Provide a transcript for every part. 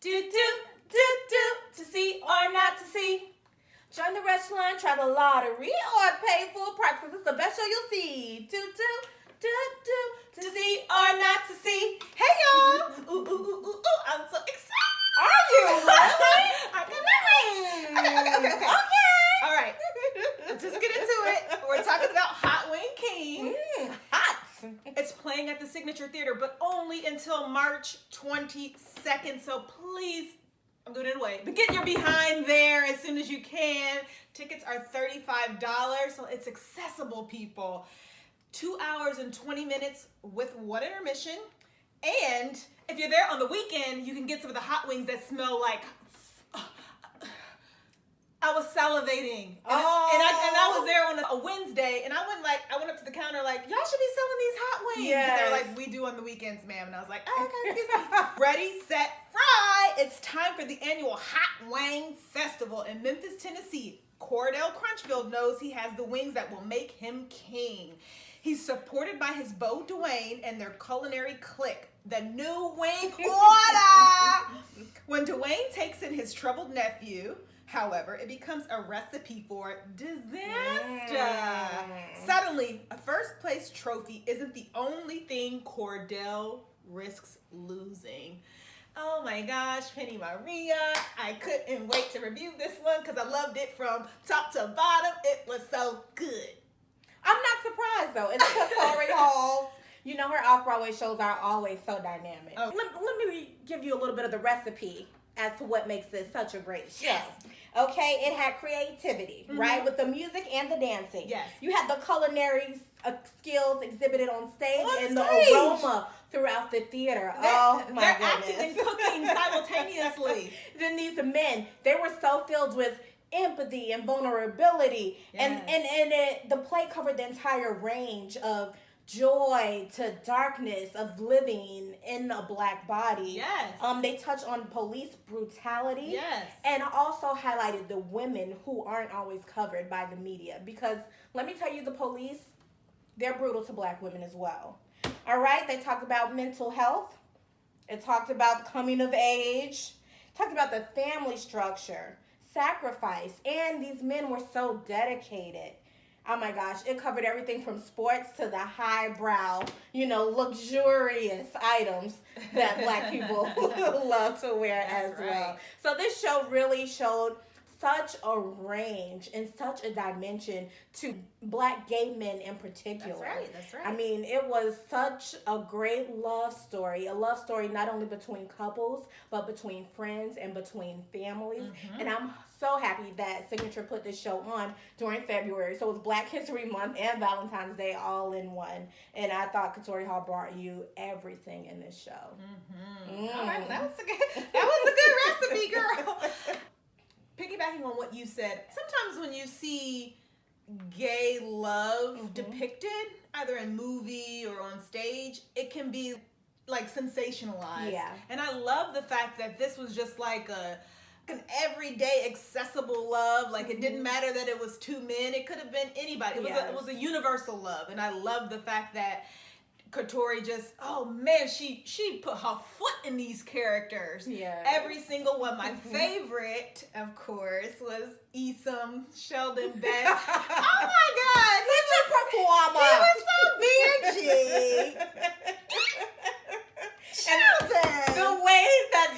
To see or not to see. Join the restaurant, try the lottery, or pay full price because it's the best show you'll see. To see or not to see. Hey y'all! Ooh! I'm so excited. Are you really? I can wait. Okay. All right. Let's just get into it. We're talking about Hot Wing King. Hot. It's playing at the Signature Theater, but only until March 22nd. So please, I'm giving it away, but get your behind there as soon as you can. Tickets are $35, so it's accessible, people. 2 hours and 20 minutes with one intermission. And if you're there on the weekend, you can get some of the hot wings that smell like... I was salivating. And I was there on a Wednesday, and I went up to the counter like, y'all should be selling these hot wings. Yes. And they were like, we do on the weekends, ma'am. And I was like, oh, okay, excuse me. Ready, set, fry. It's time for the annual Hot Wang Festival in Memphis, Tennessee. Cordell Crutchfield knows he has the wings that will make him king. He's supported by his beau, Dwayne, and their culinary clique, the New Wing Order. When Dwayne takes in his troubled nephew, however, it becomes a recipe for disaster. Suddenly, a first place trophy isn't the only thing Cordell risks losing. Oh my gosh, Penny Maria, I couldn't wait to review this one because I loved it from top to bottom. It was so good. I'm not surprised though. It's Katori Hall. You know, her off-Broadway shows are always so dynamic. Oh. Let me give you a little bit of the recipe as to what makes this such a great show. Yes. Okay, it had creativity, right? With the music and the dancing. Yes. You had the culinary skills exhibited on stage and the stage. aroma throughout the theater. Oh my They're goodness. acting and cooking simultaneously. Then these men, they were so filled with empathy and vulnerability. Yes. And the play covered the entire range of joy to darkness of living in a black body. Yes. They touch on police brutality. Yes. And also highlighted the women who aren't always covered by the media. Because let me tell you, the police, they're brutal to black women as well. All right? They talked about mental health. It talked about coming of age. Talked about the family structure, sacrifice. And these men were so dedicated. Oh my gosh, it covered everything from sports to the highbrow, luxurious items that black people love to wear. That's as well. Right. So this show really showed such a range and such a dimension to black gay men in particular. That's right. I mean, it was such a great love story. A love story not only between couples, but between friends and between families. Mm-hmm. And I'm so happy that Signature put this show on during February. So it's Black History Month and Valentine's Day all in one. And I thought Katori Hall brought you everything in this show. Mm-hmm. All right, that was a good recipe, girl. Piggybacking on what you said, sometimes when you see gay love depicted, either in movie or on stage, it can be like sensationalized. Yeah. And I love the fact that this was just like an everyday accessible love. Like it didn't matter that it was two men. It could have been anybody. It was a universal love. And I love the fact that Katori just, she put her foot in these characters. Yeah. Every single one. My favorite, of course, was Isom Sheldon Beck. Oh my God. Such a performer. He was so Sheldon. The way that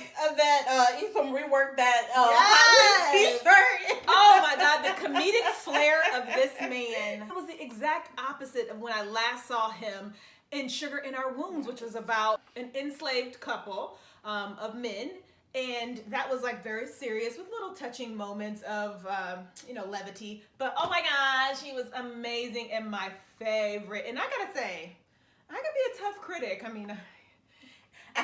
Isom reworked that hot t-shirt. Oh my God, the comedic flair of this man. It was the exact opposite of when I last saw him in Sugar in Our Wounds, which was about an enslaved couple of men. And that was like very serious with little touching moments of, levity. But oh my gosh, he was amazing and my favorite. And I gotta say, I could be a tough critic. I mean, I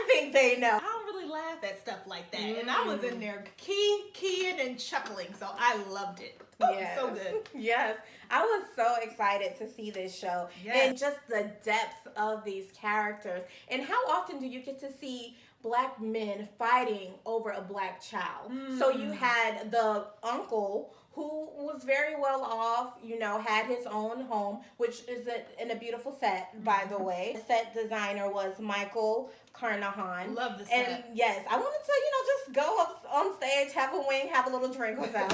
think they know. I don't really laugh at stuff like that. And I was in there keying and chuckling. So I loved it. Yes. So good. Yes. I was so excited to see this show. Yes. And just the depth of these characters. And how often do you get to see black men fighting over a black child? So you had the uncle who was very well off, you know, had his own home, which is in a beautiful set, by the way. The set designer was Michael Carnahan. Love the set. And yes, I wanted to, you know, just go up on stage, have a wing, have a little drink with them.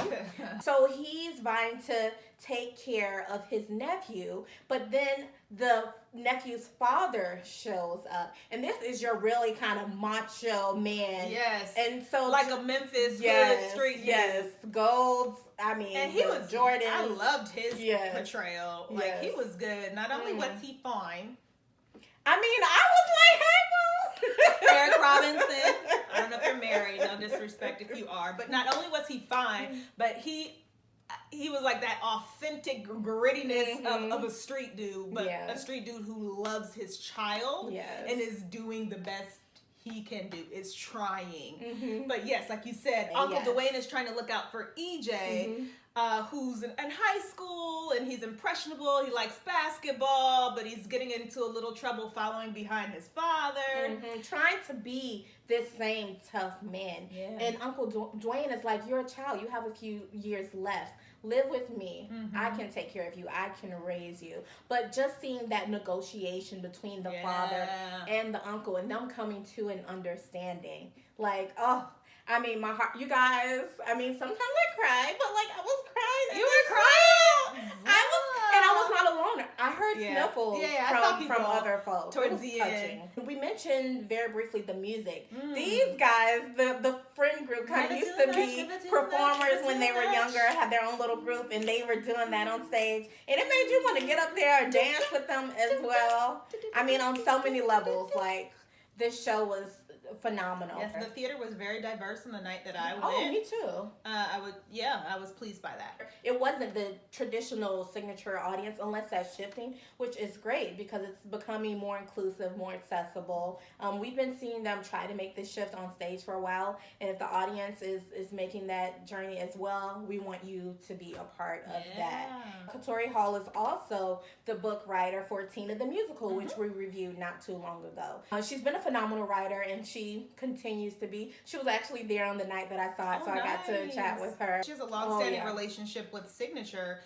So he's vying to take care of his nephew, but then the nephew's father shows up, and this is your really kind of macho man. Yes. And so like a Memphis hood street dude. Golds. I mean, and he was Jordan. I loved his portrayal. Like he was good. Not only was he fine. I mean, I was like, hey, boo. Eric Robinson. I don't know if you're married. No disrespect if you are. But not only was he fine, but he was like that authentic grittiness of a street dude, but a street dude who loves his child and is doing the best he can do, is trying. But yes, like you said, Uncle Dwayne is trying to look out for EJ, who's in high school, and he's impressionable. He likes basketball, but he's getting into a little trouble following behind his father. Trying to be this same tough man. And Uncle Dwayne is like, you're a child. You have a few years left. Live with me. I can take care of you. I can raise you. But just seeing that negotiation between the father and the uncle, and them coming to an understanding. Like, oh, I mean, my heart, you guys, I mean, sometimes I cry, but like, I was crying. You were crying? I was not alone. I heard sniffles from other folks. Towards the end. We mentioned very briefly the music. These guys, the friend group, kind of used to be performers when they were younger, had their own little group, and they were doing that on stage. And it made you want to get up there and dance with them as well. I mean, on so many levels. Like, this show was phenomenal. Yes, the theater was very diverse on the night that I went. Oh, me too. I was pleased by that. It wasn't the traditional signature audience, unless that's shifting, which is great because it's becoming more inclusive, more accessible. We've been seeing them try to make this shift on stage for a while, and if the audience is making that journey as well, we want you to be a part of that. Katori Hall is also the book writer for Tina the Musical, which we reviewed not too long ago. She's been a phenomenal writer, and she continues to be. She was actually there on the night that I saw it, so I got to chat with her. She has a long-standing relationship with Signature,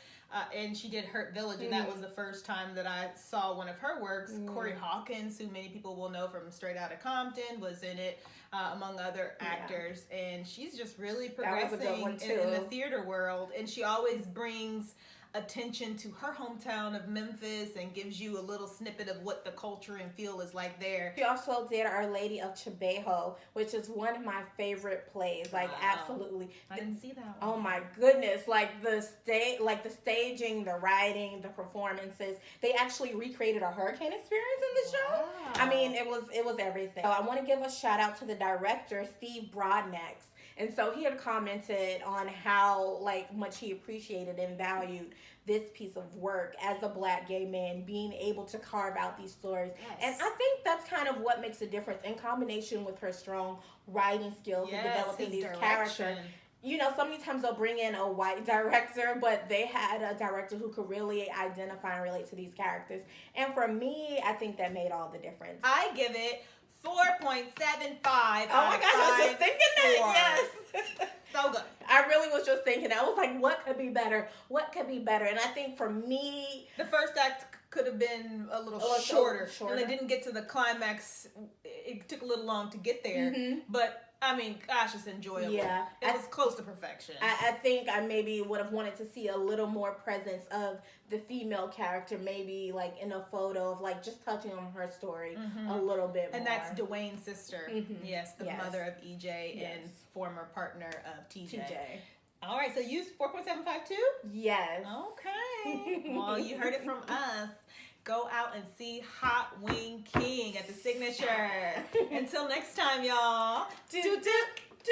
and she did Hurt Village, and that was the first time that I saw one of her works. Corey Hawkins, who many people will know from Straight Outta Compton, was in it, among other actors, and she's just really progressing in the theater world, and she always brings attention to her hometown of Memphis and gives you a little snippet of what the culture and feel is like there. She also did Our Lady of Kibeho, which is one of my favorite plays. Like, absolutely. I didn't see that one. Oh my goodness. Like the staging, the writing, the performances. They actually recreated a hurricane experience in the show. I mean, it was everything. So I want to give a shout out to the director, Steve Broadnax. And so he had commented on how much he appreciated and valued this piece of work as a Black gay man, being able to carve out these stories. And I think that's kind of what makes a difference, in combination with her strong writing skills and developing these characters. You know, so many times they'll bring in a white director, but they had a director who could really identify and relate to these characters. And for me, I think that made all the difference. I give it 4.75. Oh my gosh, I was just thinking that. Yes. So good. I really was just thinking that. I was like, what could be better? What could be better? And I think for me, the first act could have been a little shorter. And they didn't get to the climax. It took a little long to get there. But I mean, gosh, it's enjoyable. Yeah. It was close to perfection. I think I maybe would have wanted to see a little more presence of the female character, maybe in a photo of just touching on her story a little bit more. And that's Dwayne's sister. Yes, the mother of EJ and former partner of TJ. All right, so you 4.75 too? Yes. Okay. Well, you heard it from us. Go out and see Hot Wing King at the Signature. Until next time, y'all. Do, do, do.